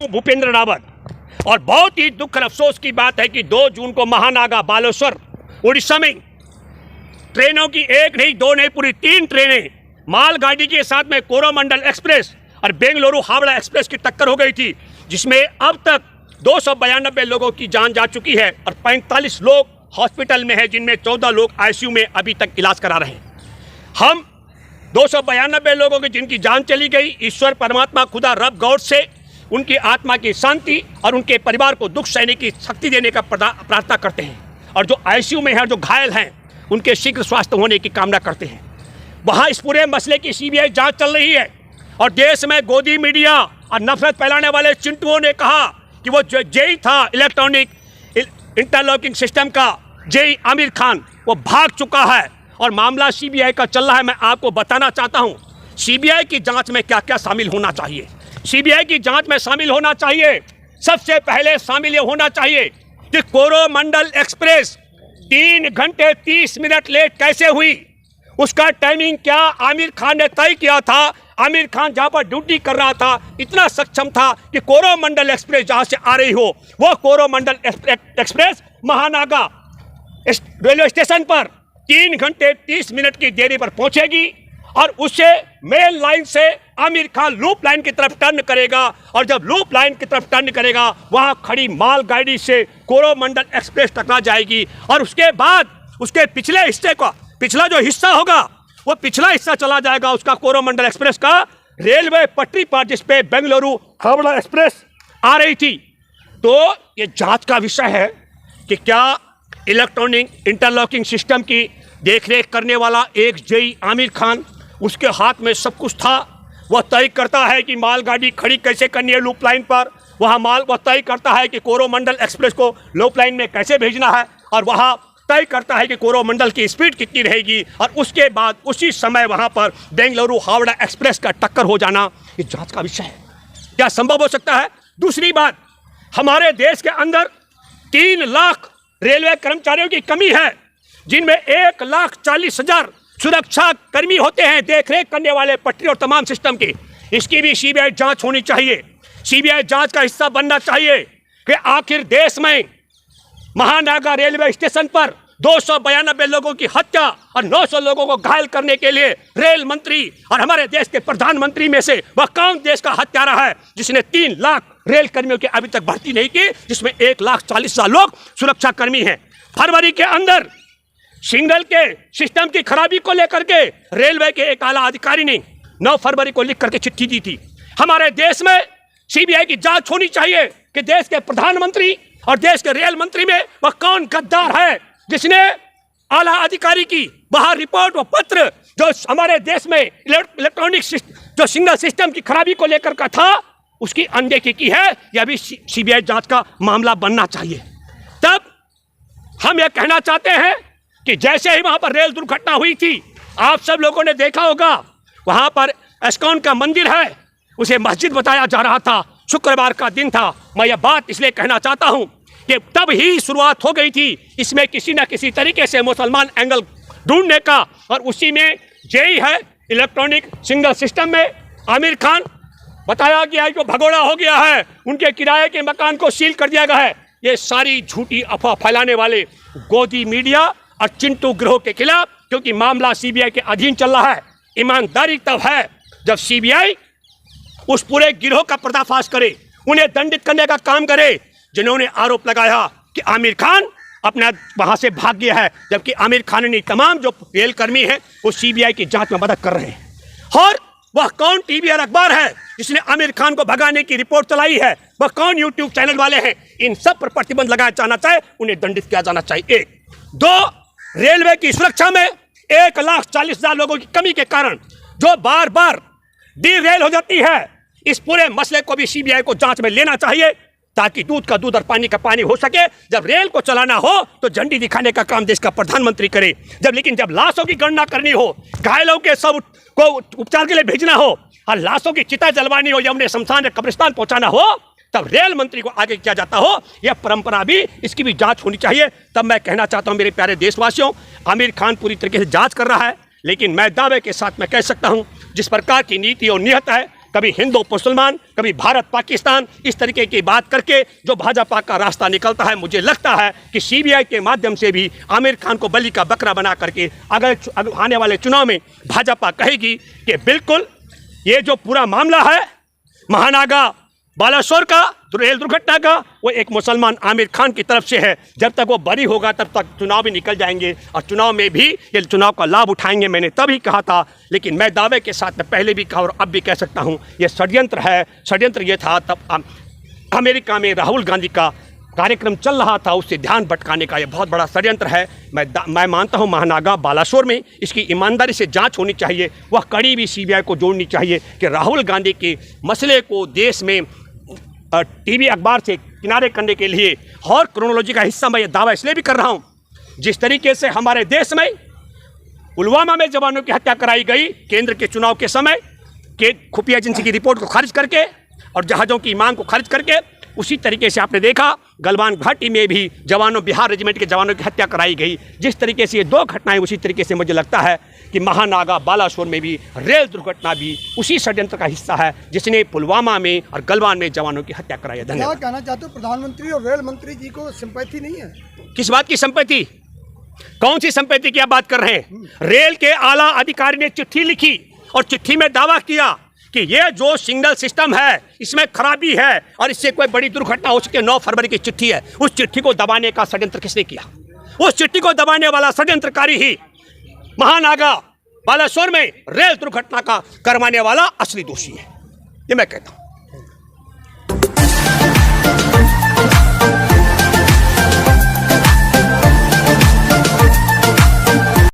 भूपेंद्र रावत। और बहुत ही दुख और अफसोस की बात है कि 2 जून को महानागा बालेश्वर उड़ीसा में ट्रेनों की एक नहीं, 2 नहीं, पूरी 3 ट्रेनें मालगाड़ी के साथ में कोरोमंडल एक्सप्रेस और बेंगलुरु हावड़ा एक्सप्रेस की टक्कर हो गई थी, जिसमें अब तक 292 लोगों की जान जा चुकी है और 45 लोग हॉस्पिटल में हैं, जिनमें 14 लोग आईसीयू में अभी तक इलाज करा रहे हैं। हम 292 लोगों की जिनकी जान चली गई, ईश्वर परमात्मा खुदा रब गॉड से उनकी आत्मा की शांति और उनके परिवार को दुख सहने की शक्ति देने का प्रार्थना करते हैं। और जो आईसीयू में हैं, जो घायल हैं, उनके शीघ्र स्वास्थ्य होने की कामना करते हैं। वहाँ इस पूरे मसले की सीबीआई जांच चल रही है और देश में गोदी मीडिया और नफरत फैलाने वाले चिंटुओं ने कहा कि वो जेई था इलेक्ट्रॉनिक इंटरलॉकिंग सिस्टम का जेई आमिर खान, वो भाग चुका है और मामला सीबीआई का चल रहा है। मैं आपको बताना चाहता हूँ सीबीआई की जांच में क्या क्या शामिल होना चाहिए। सीबीआई की जांच में शामिल होना चाहिए, सबसे पहले शामिल ये होना चाहिए कि कोरोमंडल एक्सप्रेस 3 घंटे 30 मिनट लेट कैसे हुई, उसका टाइमिंग क्या आमिर खान ने तय किया था। आमिर खान जहां पर ड्यूटी कर रहा था इतना सक्षम था कि कोरोमंडल एक्सप्रेस जहां से आ रही हो, वो कोरोमंडल एक्सप्रेस महानागा रेलवे स्टेशन पर 3 घंटे 30 मिनट की देरी पर पहुंचेगी और उससे मेन लाइन से आमिर खान लूप लाइन की तरफ टर्न करेगा और जब लूप लाइन की तरफ टर्न करेगा वहां खड़ी माल गाड़ी से कोरोमंडल एक्सप्रेस टकरा जाएगी और उसके बाद उसके पिछले हिस्से का पिछला जो हिस्सा होगा वो पिछला हिस्सा चला जाएगा उसका कोरोमंडल एक्सप्रेस का रेलवे पटरी पर, जिस पे बेंगलुरु हावड़ा एक्सप्रेस आ रही थी। तो ये जांच का विषय है कि क्या इलेक्ट्रॉनिक इंटरलॉकिंग सिस्टम की देखरेख करने वाला एक जेई आमिर खान, उसके हाथ में सब कुछ था। वह तय करता है कि मालगाड़ी खड़ी कैसे करनी है लूप लाइन पर, वह तय करता है कि कोरोमंडल एक्सप्रेस को लूप लाइन में कैसे भेजना है और वहाँ तय करता है कि कोरोमंडल की स्पीड कितनी रहेगी और उसके बाद उसी समय वहाँ पर बेंगलुरु हावड़ा एक्सप्रेस का टक्कर हो जाना, ये जांच का विषय है। क्या संभव हो सकता है? दूसरी बात, हमारे देश के अंदर 3 लाख रेलवे कर्मचारियों की कमी है, जिनमें 1,40,000 सुरक्षा कर्मी होते हैं, देखरेख करने वाले पटरी और तमाम सिस्टम के। इसकी भी सीबीआई जांच होनी चाहिए। सीबीआई जांच का हिस्सा बनना चाहिए कि आखिर देश में महानागा रेलवे स्टेशन पर 292 लोगों की हत्या और 900 लोगों को घायल करने के लिए रेल मंत्री और हमारे देश के प्रधानमंत्री में से वह कौन देश का हत्यारा है जिसने 3 लाख रेल कर्मियों की अभी तक भर्ती नहीं की, जिसमें 1,40,000 लोग सुरक्षा कर्मी हैं। फरवरी के अंदर सिग्नल के सिस्टम की खराबी को लेकर के रेलवे के एक आला अधिकारी ने 9 फरवरी को लिख करके चिट्ठी दी थी। हमारे देश में सीबीआई की जांच होनी चाहिए कि देश के प्रधानमंत्री और देश के रेल मंत्री में वह कौन गद्दार है जिसने आला अधिकारी की बाहर रिपोर्ट व पत्र जो हमारे देश में इलेक्ट्रॉनिक जो सिग्नल सिस्टम की खराबी को लेकर का था, उसकी अनदेखी की है। यह भी सीबीआई जांच का मामला बनना चाहिए। तब हम यह कहना चाहते हैं कि जैसे ही वहां पर रेल दुर्घटना हुई थी, आप सब लोगों ने देखा होगा, वहां पर इस्कॉन का मंदिर है, उसे मस्जिद बताया जा रहा था। शुक्रवार का दिन था। मैं यह बात इसलिए कहना चाहता हूं कि तब ही शुरुआत हो गई थी इसमें किसी न किसी तरीके से मुसलमान एंगल ढूंढने का, और उसी में जेई है इलेक्ट्रॉनिक सिग्नल सिस्टम में आमिर खान बताया गया है कि भगोड़ा हो गया है, उनके किराए के मकान को सील कर दिया गया है। ये सारी झूठी अफवाह फैलाने वाले गोदी मीडिया और चिंटू गिरोह के खिलाफ, क्योंकि मामला सीबीआई के अधीन चल रहा है। ईमानदारी तब है जब सीबीआई उस पूरे गिरोह का पर्दाफाश करे, उन्हें दंडित करने का काम करे जिन्होंने आरोप लगाया कि आमिर खान अपना वहां से भाग गया है, जबकि आमिर खान ने तमाम जो रेल कर्मी हैं वो सीबीआई की जांच में मदद कर रहे हैं। और वह कौन टीवी और अखबार है जिसने आमिर खान को भगाने की रिपोर्ट चलाई है, वह कौन यूट्यूब चैनल वाले हैं, इन सब पर प्रतिबंध लगाया जाना चाहिए, उन्हें दंडित किया जाना चाहिए। 1, 2, रेलवे की सुरक्षा में 1,40,000 लोगों की कमी के कारण जो बार बार डीरेल हो जाती है, इस पूरे मसले को भी सीबीआई को जांच में लेना चाहिए ताकि दूध का दूध और पानी का पानी हो सके। जब रेल को चलाना हो तो झंडी दिखाने का काम देश का प्रधानमंत्री करे, लेकिन जब लाशों की गणना करनी हो, घायलों के सब को उपचार के लिए भेजना हो और लाशों की चिता जलवानी हो या उन्हें शमशान या कब्रिस्तान पहुंचाना हो, तब रेल मंत्री को आगे किया जाता हो। यह परंपरा भी, इसकी भी जांच होनी चाहिए। तब मैं कहना चाहता हूं मेरे प्यारे देशवासियों, आमिर खान पूरी तरीके से जांच कर रहा है, लेकिन मैं दावे के साथ मैं कह सकता हूं जिस प्रकार की नीति और नियत है कभी हिंदू मुसलमान, कभी भारत पाकिस्तान, इस तरीके की बात करके जो भाजपा का रास्ता निकलता है, मुझे लगता है कि सीबीआई के माध्यम से भी आमिर खान को बलि का बकरा बना करके अगर आने वाले चुनाव में भाजपा कहेगी कि बिल्कुल ये जो पूरा मामला है महानागा बालासोर का रेल दुर्घटना का, वो एक मुसलमान आमिर खान की तरफ से है। जब तक वो बरी होगा तब तक चुनाव भी निकल जाएंगे और चुनाव में भी ये चुनाव का लाभ उठाएंगे। मैंने तभी कहा था, लेकिन मैं दावे के साथ मैं पहले भी कहा और अब भी कह सकता हूँ, ये षड्यंत्र है। षड्यंत्र ये था तब अमेरिका में राहुल गांधी का कार्यक्रम चल रहा था, उससे ध्यान भटकाने का ये बहुत बड़ा षड्यंत्र है। मैं मानता हूँ महानागा बालासोर में इसकी ईमानदारी से जांच होनी चाहिए। वह कड़ी भी सीबीआई को जोड़नी चाहिए कि राहुल गांधी के मसले को देश में टीवी अखबार से किनारे करने के लिए और क्रोनोलॉजी का हिस्सा मैं ये दावा इसलिए भी कर रहा हूँ, जिस तरीके से हमारे देश में पुलवामा में जवानों की हत्या कराई गई केंद्र के चुनाव के समय के खुफिया एजेंसी की रिपोर्ट को खारिज करके और जहाज़ों की मांग को खारिज करके, उसी तरीके से आपने देखा गलवान घाटी में भी जवानों, बिहार रेजिमेंट के जवानों की हत्या कराई गई। जिस तरीके से ये दो घटनाएं, उसी तरीके से मुझे लगता है कि महानागा बालासोर में भी रेल दुर्घटना भी उसी षड्यंत्र का हिस्सा है जिसने पुलवामा में और गलवान में जवानों की हत्या कराई है। धन्यवाद। क्या कहना चाहते हो, प्रधानमंत्री और रेल मंत्री जी को सिंपैथी नहीं है? किस बात की संपत्ति? कौन सी संपत्ति की आप बात कर रहे हैं? रेल के आला अधिकारी ने चिट्ठी लिखी और चिट्ठी में दावा किया कि ये जो सिग्नल सिस्टम है इसमें खराबी है और इससे कोई बड़ी दुर्घटना हो सके। 9 फरवरी की चिट्ठी है। उस चिट्ठी को दबाने का षड्यंत्र किसने किया? उस चिट्ठी को दबाने वाला षड्यंत्रकारी ही महानागा बालासोर में रेल दुर्घटना का करवाने वाला असली दोषी है, ये मैं कहता हूं।